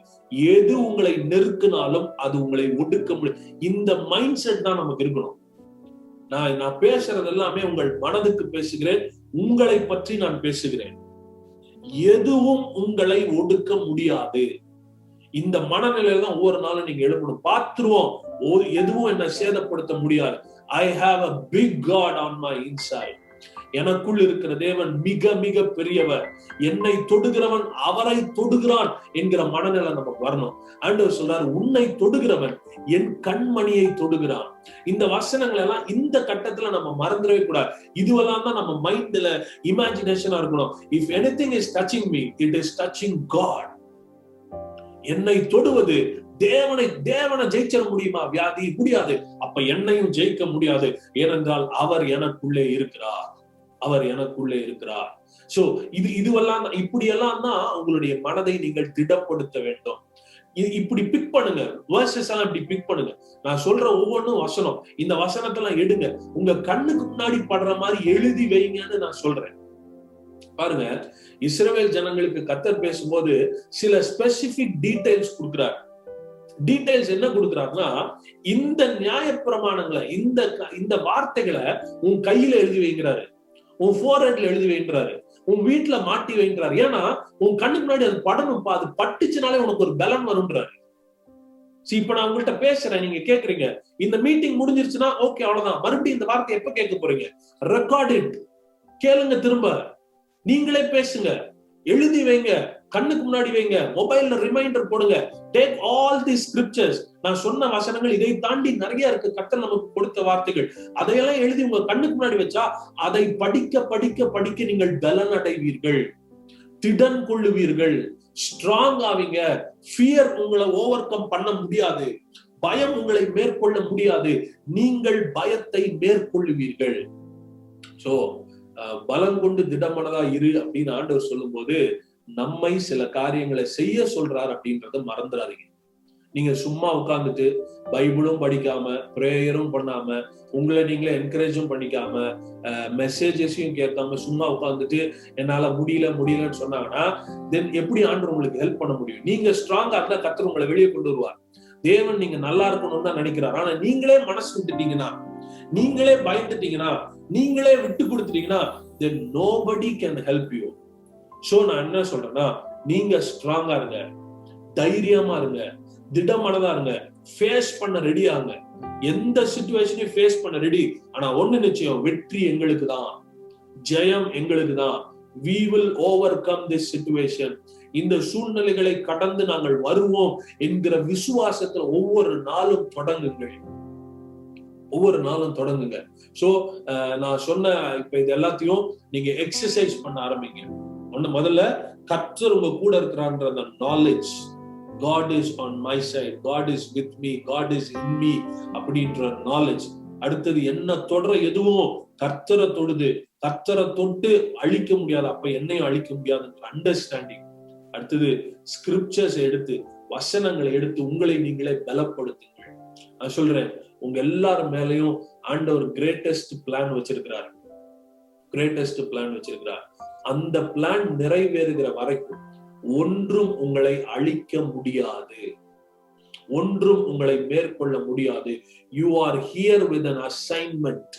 எது உங்களை நெருக்கினாலும் அது உங்களை ஒடுக்க முடியும். இந்த மைண்ட் செட் தான் நமக்கு இருக்கணும். நான் பேசுறது எல்லாமே உங்கள் மனதுக்கு பேசுகிறேன், உங்களை பற்றி நான் பேசுகிறேன். எதுவும் உங்களை ஒடுக்க முடியாது. இந்த மனநிலையில தான் ஒவ்வொரு நாளும் நீங்க எழுப்பணும். பார்த்துருவோம், எதுவும் என்ன சேதப்படுத்த முடியாது. I have a big God on my inside. எனக்குள் இருக்கிற தேவன் மிக மிக பெரியவர், என்னை தொடுகிறவன் அவரை தொடுகிறான் என்கிற மனநிலை நமக்கு வரணும். ஆண்டவர் சொல்றாரு, உன்னை தொடுகிறவன் என் கண்மணியை தொடுகிறான். இந்த வசனங்கள் எல்லாம் இந்த கட்டத்துல நம்ம மறந்துடவே கூடாது. இதுவெல்லாம் தான் நம்ம மைண்ட்ல இமேஜினேஷனா இருக்கணும். If anything is touching me, it is touching God. என்னை தொடுவது தேவனை ஜெயிச்சிட முடியுமா? வியாதி முடியாது. அப்ப என்னையும் ஜெயிக்க முடியாது. ஏனென்றால் அவர் எனக்குள்ளே இருக்கிறார், அவர் எனக்குள்ளே இருக்கிறார். சோ இதுவெல்லாம் இப்படியெல்லாம் தான் உங்களுடைய மனதை நீங்கள் திடப்படுத்த வேண்டும். இப்படி பிக் பண்ணுங்க, வேர்சஸ் எல்லாம் இப்படி பிக் பண்ணுங்க. நான் சொல்ற ஒவ்வொன்றும் வசனம், இந்த வசனத்தெல்லாம் எடுங்க, உங்க கண்ணுக்கு முன்னாடி படுற மாதிரி எழுதி வைங்கன்னு நான் சொல்றேன். பாருங்க, இஸ்ரவேல் ஜனங்களுக்கு கர்த்தர் பேசும்போது சில ஸ்பெசிபிக் டீடைல்ஸ் கொடுக்கிறார். டீடைல்ஸ் என்ன கொடுக்கிறாருன்னா, இந்த நியாயப்பிரமாணங்களை, இந்த வார்த்தைகளை உன் கையில எழுதி வைக்கிறாரு, உன் ஃபோர்ஹெட்ல எழுதி வைக்கிறாரு, உன் வீட்டுல மாட்டி வைக்கிறாரு. ஏன்னா உன் கண்ணுக்கு முன்னாடி அது படணும்ப்பா, அது பட்டுச்சுனாலே உனக்கு ஒரு பலன் வரும்ன்றாரு. இப்ப நான் உங்கள்கிட்ட பேசுறேன், நீங்க கேக்குறீங்க, இந்த மீட்டிங் முடிஞ்சிருச்சுன்னா ஓகே அவ்வளவுதான். மறுபடியும் இந்த வார்த்தை எப்ப கேட்க போறீங்க? ரெக்கார்ட் இட், கேளுங்க, திரும்ப நீங்களே பேசுங்க, எழுதி வைங்க, கண்ணுக்கு முன்னாடி வைங்க, மொபைல்ல ரிமைண்டர் போடுங்க. Take all the scriptures. நான் சொன்ன வசனங்கள் இதை தாண்டி நிறைய இருக்கு, கர்த்தர் நமக்கு கொடுத்த வார்த்தைகள். அதையெல்லாம் எழுதி உங்க கண்ணுக்கு முன்னாடி வச்சா அதை படிக்க படிக்க படிக்க நீங்கள் பலன் அடைவீர்கள், திடன் கொள்ளுவீர்கள், ஸ்ட்ராங் ஆவீங்க. ஃபியர் உங்களை ஓவர் கம் பண்ண முடியாது, பயம் உங்களை மேற்கொள்ள முடியாது, நீங்கள் பயத்தை மேற்கொள்ளுவீர்கள். சோ பலம் கொண்டு திடமனதா இரு அப்படின்னு ஆண்டவர் சொல்லும் போது நம்மை சில காரியங்களை செய்ய சொல்றார் அப்படின்றத மறந்துடாதீங்க. நீங்க சும்மா உட்கார்ந்துட்டு பைபிளும் படிக்காம, பிரேயரும் பண்ணாம, உங்களை நீங்களே என்கரேஜும் பண்ணிக்காம, மெசேஜஸையும் கேட்காம சும்மா உட்கார்ந்துட்டு என்னால முடியலன்னு சொன்னாங்கன்னா தென் எப்படி ஆண்டவர் உங்களுக்கு ஹெல்ப் பண்ண முடியும்? நீங்க ஸ்ட்ராங்கா இருந்தா கர்த்தர் உங்களை வெளியே கொண்டு வருவார். தேவன் நீங்க நல்லா இருக்கணும்னு தான் நினைக்கிறார். ஆனா நீங்களே மனசு விட்டுட்டீங்கன்னா, நீங்களே பயந்துட்டீங்கன்னா, நீங்களே விட்டு கொடுத்துட்டீங்கன்னா then nobody can help you. So நான் என்ன சொல்றேன்னா, நீங்க ஸ்ட்ராங்கா இருங்க, தைரியமா இருங்க, திடமனதா இருங்க, ஃபேஸ் பண்ண ரெடி ஆகுங்க. எந்த சிச்சுவேஷனையும் ஃபேஸ் பண்ண ரெடி. ஆனா ஒண்ணு நிச்சயம், வெற்றி எங்களுக்கு தான், ஜெயம் எங்களுக்கு தான். we will overcome this situation. இந்த சூழ்நிலைகளை கடந்து நாங்கள் வருவோம் என்கிற விசுவாசத்துல ஒவ்வொரு நாளும் தொடங்குங்கள், ஒவ்வொரு நாளும் தொடங்குங்க. சோ நான் சொன்ன இப்ப இது எல்லாத்தையும் நீங்க எக்ஸசைஸ் பண்ண ஆரம்பிங்க. முதல்ல கர்த்தர் உங்க கூட இருக்கிறான்ற அந்த knowledge, God is on my side, God is with me, God is in me அப்படின்ற நாலேஜ். அடுத்தது என்ன தொடர எதுவும் கர்த்தரை தொடுது, கர்த்தரை தொட்டு அழிக்க முடியாது, அப்ப என்னையும் அழிக்க முடியாது அண்டர்ஸ்டாண்டிங். அடுத்தது ஸ்கிரிப்சர்ஸ் எடுத்து, வசனங்களை எடுத்து உங்களை நீங்களே பலப்படுத்துங்கள். நான் சொல்றேன், உங்க எல்லாரும் மேலையும் ஆண்டவர் கிரேட்டஸ்ட் பிளான் வச்சிருக்கிறார், கிரேட்டஸ்ட் பிளான் வச்சிருக்கிறார். அந்த பிளான் நிறைவேறுகிற வரைக்கும் ஒன்றும் உங்களை அழிக்க முடியாது, ஒன்றும் உங்களை மேற்கொள்ள முடியாது. You are here with an assignment.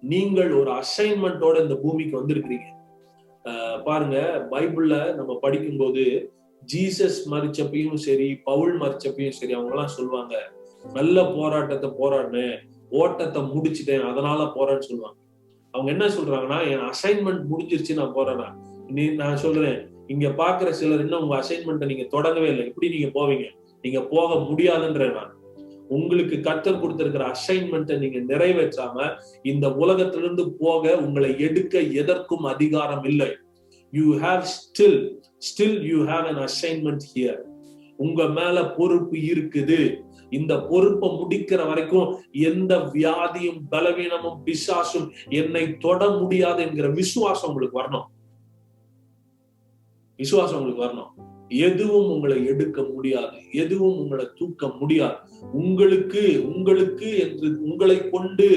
நீங்கள் ஒரு அசைன்மெண்டோட இந்த பூமிக்கு வந்திருக்கிறீங்க. பாருங்க, பைபிள்ல நம்ம படிக்கும்போது ஜீசஸ் மரிச்சப்பையும் சரி, பவுல் மரிச்சப்பையும் சரி, அவங்க எல்லாம் சொல்லுவாங்க, நல்ல போராட்டத்தை போராடினேன், ஓட்டத்தை முடிச்சுட்டேன், அதனால போறேன்னு சொல்லுவாங்க. அவங்க என்ன சொல்றாங்கன்னா, என் அசைன்மெண்ட் முடிஞ்சிருச்சு, நான் போறேன்னா. நான் சொல்றேன், இங்க பாக்குற சிலர் இன்னும் உங்க அசைன்மெண்ட்டை நீங்க தொடங்கவே இல்லை. எப்படி நீங்க போவீங்க? நீங்க போக முடியாதுன்ற. நான் உங்களுக்கு கர்த்தர் கொடுத்திருக்கிற அசைன்மெண்ட்டை நீங்க நிறைவேற்றாம இந்த உலகத்திலிருந்து போக உங்களை எடுக்க எதற்கும் அதிகாரம் இல்லை. You have still you have an assignment here. உங்க மேல பொறுப்பு இருக்குது. இந்த பொறுப்பை முடிக்கிற வரைக்கும் எந்த வியாதியும் பலவீனமும் பிசாசும் என்னை தொட முடியாது என்கிற விசுவாசம் உங்களுக்கு வரணும், விசுவாசம் உங்களுக்கு வரணும். எதுவும் உங்களை எடுக்க முடியாது, எதுவும் உங்களை தூக்க முடியாது. உங்களுக்கு என்று உங்களை கொண்டு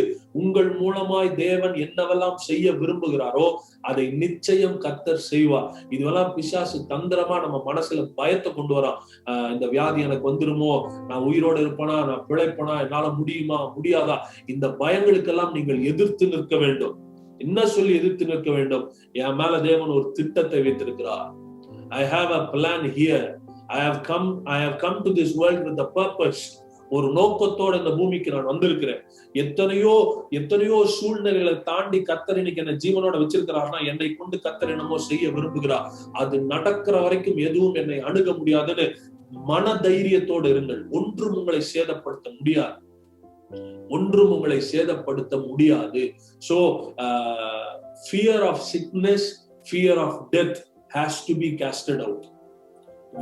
உங்கள் மூலமாய் தேவன் என்னவெல்லாம் செய்ய விரும்புகிறாரோ அதை நிச்சயம் கர்த்தர் செய்வார். இதுவெல்லாம் பிசாசு தந்திரமா நம்ம மனசுல பயத்தை கொண்டு வரான். இந்த வியாதி எனக்கு வந்துருமோ, நான் உயிரோட இருப்பனா, நான் பிழைப்பனா, என்னால முடியுமா முடியாதா, இந்த பயங்களுக்கெல்லாம் நீங்கள் எதிர்த்து நிற்க வேண்டும். என்ன சொல்லி எதிர்த்து நிற்க வேண்டும்? என் மேல தேவன் ஒரு திட்டத்தை வைத்திருக்கிறார். I have a plan here. I have come to this world with a purpose. ஒரு நோக்கத்தோட இந்த பூமிக்கு நான் வந்திருக்கிறேன். எத்தனையோ சூழ்நிலைகளை தாண்டி கர்த்தர் இன்னைக்கு என்ன ஜீவனோட வச்சிருக்கிறார்னா, என்னை கொண்டு கர்த்தர் என்னமோ செய்ய விரும்புகிறார். அது நடக்கிற வரைக்கும் எதுவும் என்னை அணுக முடியாதுன்னு மன தைரியத்தோடு இருங்கள். ஒன்றும் உங்களை சேதப்படுத்த முடியாது, ஒன்றும் உங்களை சேதப்படுத்த முடியாது. So fear of sickness, fear of death has to be casted out.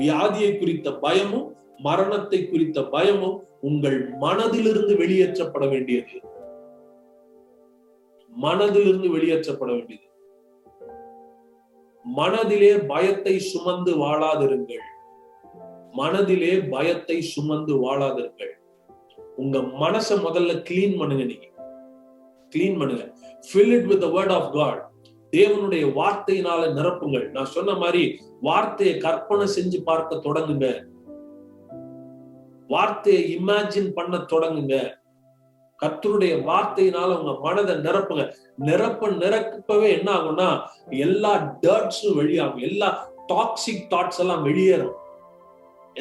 வியாதியை குறித்த பயமும் மரணத்தை குறித்த பயமும் உங்கள் மனதிலிருந்து வெளியேற்றப்பட வேண்டியது. மனதிலிருந்து வெளியேற்றப்பட வேண்டியது. மனதிலே பயத்தை சுமந்து வாழாதிருங்கள். மனதிலே பயத்தை சுமந்து வாழாதிருங்கள். உங்க மனசை முதல்ல கிளீன் பண்ணுங்க. நீங்க கிளீன் பண்ணுங்க. fill it with the word of God. தேவனுடைய வார்த்தையினால நிரப்புங்கள். நான் சொன்ன மாதிரி வார்த்தையை கற்பனை செஞ்சு பார்க்க தொடங்குங்க. வார்த்தையை இமேஜின் பண்ண தொடங்குங்க. கர்த்தருடைய வார்த்தையினால உங்க மனதை நிரப்புங்க. நிரப்பவே என்ன ஆகும்னா, எல்லா டர்ட்ஸும் வெளியாகும், எல்லா டாக்ஸிக் தாட்ஸ் எல்லாம் வெளியேறும்,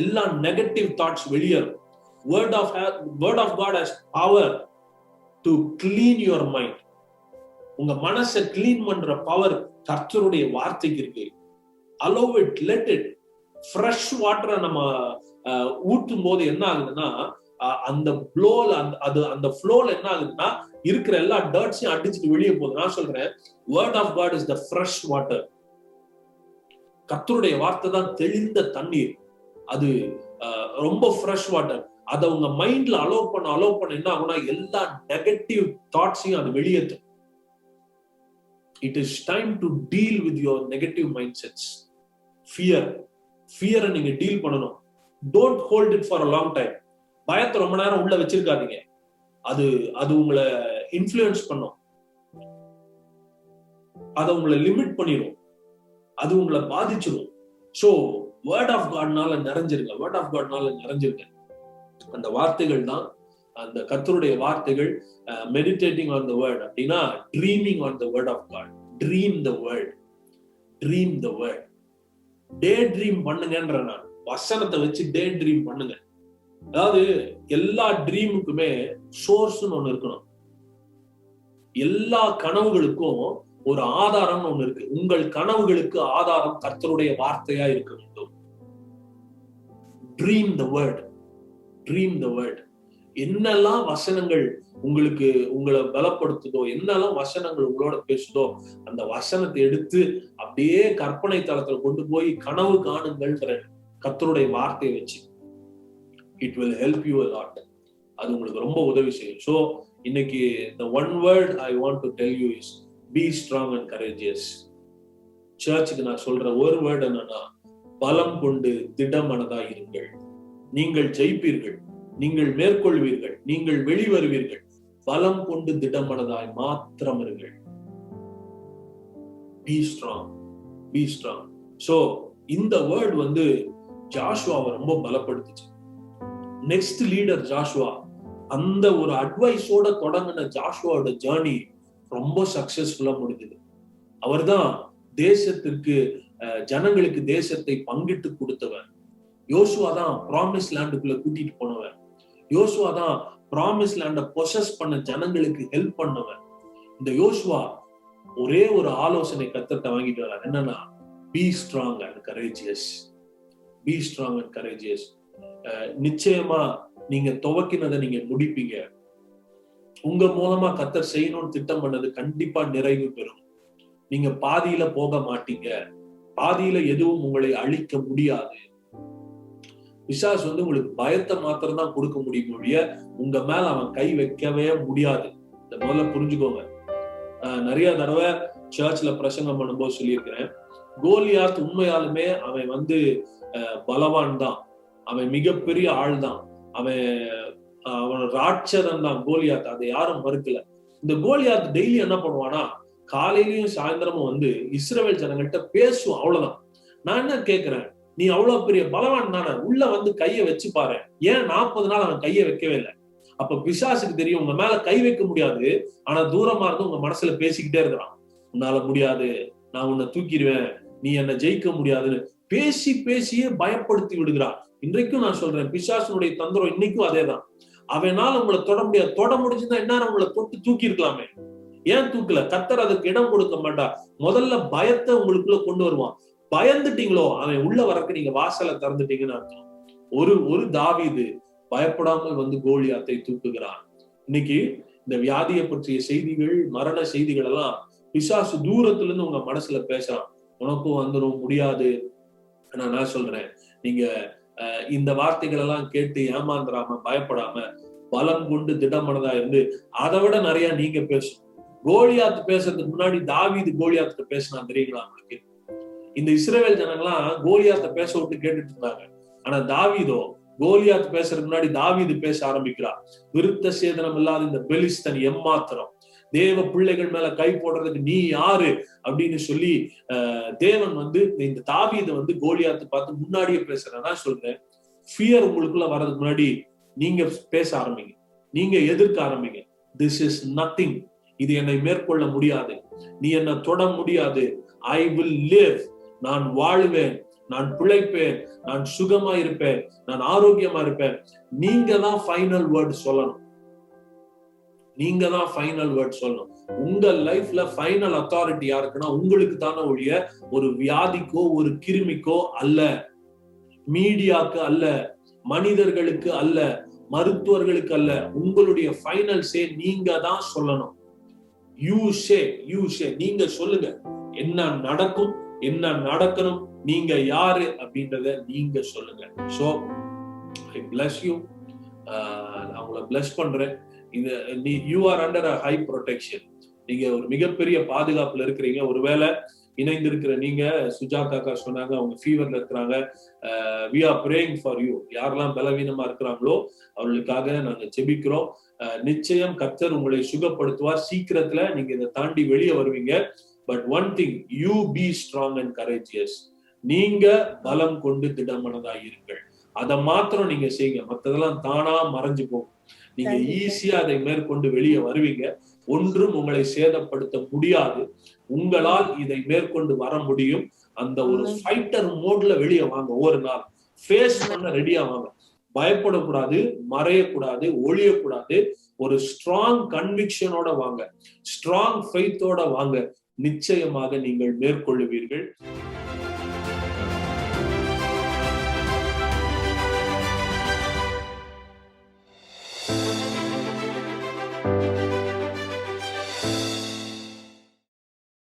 எல்லா நெகட்டிவ் தாட்ஸ் வெளியேறும். Word of God has power to clean your mind. உங்க மனசை கிளீன் பண்ற பவர் கர்த்தருடைய வார்த்தைக்கு இருக்கு. Allow it, let it. Fresh வாட்டரை நம்ம ஊற்றும் போது என்ன ஆகுதுன்னா, அந்த ஃப்ளோல அந்த ஃப்ளோல என்ன ஆகுதுன்னா, இருக்கிற எல்லா டர்ட்ஸையும் அடிச்சுட்டு வெளியே போகுது. நான் சொல்றேன், word of God is the fresh water. கர்த்தருடைய வார்த்தை தான் தெளிந்த தண்ணீர். அது ரொம்ப ஃப்ரெஷ் வாட்டர். அதை உங்க மைண்ட்ல அலோவ் பண்ண என்ன ஆகும்னா, எல்லா நெகட்டிவ் தாட்ஸையும் அது வெளியேற்றும். It is time to deal with your negative mindsets. Fear நீங்க டீல் பண்ணணும். Don't hold it for a long time. பயத்தை ரொம்ப நேரம் உள்ள வச்சிருக்காதீங்க. அது உங்களை இன்ஃப்ளூயன்ஸ் பண்ணும், அதை உங்களை லிமிட் பண்ணிடும், அது உங்களை பாதிச்சிடும். சோ வேர்ட் ஆஃப் காட்னால நிறைஞ்சிருங்க. வேர்ட் ஆஃப் காட்னால நிறைஞ்சிருங்க. அந்த வார்த்தைகள் தான் அந்த கர்த்தருடைய வார்த்தைகள். மெடிடேட்டிங் ஆன் த வேர்ட் அப்படின்னா dreaming on the word of God. Dream the word, dream the word. Day dream பண்ணுங்கன்ற நான் வசனத்தை வச்சு டே ட்ரீம் பண்ணுங்க. அதாவது எல்லா ட்ரீமுக்குமே சோர்ஸ்னு ஒண்ணு இருக்கணும். எல்லா கனவுகளுக்கும் ஒரு ஆதாரம் ஒண்ணு இருக்கு. உங்கள் கனவுகளுக்கு ஆதாரம் கர்த்தருடைய வார்த்தையா இருக்க வேண்டும். Dream the word, dream the word. என்னெல்லாம் வசனங்கள் உங்களை பலப்படுத்துதோ, என்னெல்லாம் வசனங்கள் உங்களோட பேசுதோ, அந்த வசனத்தை எடுத்து அப்படியே கற்பனை தளத்துல கொண்டு போய் கனவு காணுங்கள்ன்ற கர்த்தருடைய வார்த்தையை வச்சு it will help you a lot. அது உங்களுக்கு ரொம்ப உதவி செய்யும். So இன்னைக்கு the one word I want to tell you is be strong and courageous. சர்ச்சுக்கு நான் சொல்ற ஒரு வேர்ட் என்னன்னா, பலம் கொண்டு திடமனதா இருங்கள். நீங்கள் ஜெயிப்பீர்கள், நீங்கள் மேற்கொள்வீர்கள், நீங்கள் வெளிவருவீர்கள். பலம் கொண்டு திடமனதாய் மாத்திரம் இருங்கள். Be strong, be strong. So இந்த வேர்ட் ஜாஷுவாவை ரொம்ப பலப்படுத்துச்சு. Next leader Joshua. அந்த ஒரு அட்வைஸோட தொடங்கின ஜாஷுவாவோட ஜேர்னி ரொம்ப சக்சஸ்ஃபுல்லா முடிஞ்சது. அவர்தான் தேசத்திற்கு ஜனங்களுக்கு தேசத்தை பங்கிட்டு கொடுத்தவர். யோசுவா தான் ப்ராமிஸ் லேண்டுக்குள்ள கூட்டிட்டு போனவர். யோசுவா தான் ப்ராமிஸ் லேண்ட பொசஸ் பண்ண ஜனங்களுக்கு ஹெல்ப் பண்ணவர். இந்த யோசுவா ஒரே ஒரு ஆலோசனை கர்த்தர்ட்ட வாங்கிட்டு வர்றார். என்னன்னா, be strong and courageous. Be strong and courageous. நிச்சயமா நீங்க துவக்கினதை நீங்க முடிப்பீங்க. உங்க மூலமா கர்த்தர் செய்யணும்னு திட்டம் பண்ணது கண்டிப்பா நிறைவு பெறும். நீங்க பாதியில போக மாட்டீங்க. பாதியில எதுவும் உங்களை அழிக்க முடியாது. பிசாசு உங்களுக்கு பயத்தை மாத்திரம் தான் கொடுக்க முடியும் ஒழிய உங்க மேல அவன் கை வைக்கவே முடியாது. இந்த முதல்ல புரிஞ்சுக்கோங்க. நிறைய தடவை சர்ச்ல பிரசங்கம் பண்ணும்போது சொல்லியிருக்கிறேன், கோலியாத் உண்மையாலுமே அவன் பலவான் தான், அவன் மிகப்பெரிய ஆள் தான், அவன் ராட்சதன் தான் கோலியாத், அதை யாரும் மறுக்கல. இந்த கோலியாத் டெய்லி என்ன பண்ணுவானா, காலையிலயும் சாயந்தரமும் வந்து இஸ்ரவேல் ஜனங்கள்கிட்ட பேசுவான், அவ்வளவுதான். நான் என்ன கேட்கிறேன், நீ அவ்வளவு பெரிய பலவான் தானே, உள்ள வந்து கையை வச்சு பாரு. ஏன் 40 நாள் அவன் கையை வைக்கவே இல்லை? அப்ப பிசாசுக்கு தெரியும் உங்க மேல கை வைக்க முடியாது, ஆனா தூரமா இருந்து உங்க மனசுல பேசிக்கிட்டே இருக்கிறான், உன்னால முடியாது, நான் உன்னை தூக்கிடுவேன், நீ என்னை ஜெயிக்க முடியாதுன்னு பேசி பேசியே பயப்படுத்தி விடுகிறான். இன்றைக்கும் நான் சொல்றேன், பிசாசுனுடைய தந்திரம் இன்னைக்கும் அதேதான். அவனால உங்களை தொட முடியாது. தொட முடிஞ்சுதான் என்ன, உங்களை தொட்டு தூக்கி இருக்கலாமே, ஏன் தூக்கல? கர்த்தர் அதுக்கு இடம் கொடுக்க மாட்டா. முதல்ல பயத்தை உங்களுக்குள்ள கொண்டு வருவான். பயந்துட்டீங்களோ, அவன் உள்ள வரக்கு நீங்க வாசலை திறந்துட்டீங்கன்னு அர்த்தம். ஒரு தாவீது பயப்படாமல் வந்து கோலியாத்தை தூக்குகிறான். இன்னைக்கு இந்த வியாதியை பற்றிய செய்திகள், மரண செய்திகள் எல்லாம் பிசாசு தூரத்துல இருந்து உங்க மனசுல பேசுறான், உனக்கும் வந்துடும், முடியாது. ஆனா நான் சொல்றேன், நீங்க இந்த வார்த்தைகள் எல்லாம் கேட்டு ஏமாந்துடாம, பயப்படாம, பலம் கொண்டு திடமனதா இருந்து அதை விட நிறைய நீங்க பேசணும். கோலியாத்து பேசுறதுக்கு முன்னாடி தாவீது கோலியாத்து பேசினா தெரியுங்களா உங்களுக்கு? இந்த இஸ்ரவேல் ஜனங்களாம் கோலியாத்தை பேச விட்டு கேட்டுட்டு இருந்தாங்க. ஆனா தாவீதோ கோலியாத் பேசுறதுக்கு முன்னாடி தாவீது பேச ஆரம்பிக்கிறார். விருத்த சேதனம் இல்லாத இந்த பெலிஸ்தன் எம்மாத்திரம், தேவ பிள்ளைகள் மேல கை போடுறதுக்கு நீ யாரு அப்படின்னு சொல்லி தேவன் வந்து இந்த தாவீதை வந்து கோலியாத்து பார்த்து முன்னாடியே பேசுறேன்னா சொல்றேன், ஃபியர் உங்களுக்குள்ள வர்றதுக்கு முன்னாடி நீங்க பேச ஆரம்பிங்க, நீங்க எதிர்க்க ஆரம்பிங்க. திஸ் இஸ் நத்திங், இது என்னை மேற்கொள்ள முடியாது, நீ என்னை தொட முடியாது, ஐ வில் லிவ், நான் வாழ்வேன், நான் பிழைப்பேன், நான் சுகமா இருப்பேன், நான் ஆரோக்கியமா இருப்பேன். நீங்க தான் ஃபைனல் வேர்ட் சொல்லணும். நீங்க தான் ஃபைனல் வேர்ட் சொல்லணும். உங்க லைஃப்ல ஃபைனல் அத்தாரிட்டி யாருக்குன்னா உங்களுக்கு தானே ஒழிய ஒரு வியாதிக்கோ ஒரு கிருமிக்கோ அல்ல, மீடியாக்கு அல்ல, மனிதர்களுக்கு அல்ல, மருத்துவர்களுக்கு அல்ல. உங்களுடைய ஃபைனல் சே நீங்க தான் சொல்லணும். யூ ஷே, நீங்க சொல்லுங்க என்ன நடக்கும், என்ன நடக்கணும், நீங்க யாரு அப்படின்றத நீங்க சொல்லுங்க. சோ ஐ பிளஸ் யூ, நான் உங்களை பிளஸ் பண்றேன். You are under a high protection. நீங்க ஒரு மிகப்பெரிய பாதுகாப்புல இருக்கிறீங்க. ஒருவேளை இணைந்திருக்கிற நீங்க, சுஜாதா அக்கா சொன்னாங்க அவங்க ஃபீவர்ல இருக்கிறாங்க, we are praying for you. யாரெல்லாம் பலவீனமா இருக்கிறாங்களோ அவர்களுக்காக நாங்க ஜெபிக்கிறோம். நிச்சயம் கர்த்தர் உங்களை சுகப்படுத்துவார். சீக்கிரத்துல நீங்க இதை தாண்டி வெளியே வருவீங்க. But one thing, you be strong and courageous. நீங்க பலம் கொண்டு திடமனதாய் இருங்கள். அதை மாத்திரம் நீங்க செய்யுங்க, மற்றதெல்லாம் தானா மறைஞ்சு போகும். நீங்க ஈஸியா அதை மேற்கொண்டு வெளியே வருவீங்க. ஒன்றும் உங்களை சேதப்படுத்த முடியாது. உங்களால் இதை மேற்கொண்டு வர முடியும். அந்த ஒரு ஃபைட்டர் மோட்ல வெளியே வாங்க. ஒவ்வொரு நாள் ஃபேஸ் பண்ண ரெடியா வாங்க. பயப்படக்கூடாது, மறையக்கூடாது, ஒளியக்கூடாது. ஒரு ஸ்ட்ராங் கன்விக்ஷனோட வாங்க, ஸ்ட்ராங் ஃபெய்த்தோட வாங்க. நிச்சயமாக நீங்கள் மேற்கொள்ளுவீர்கள்.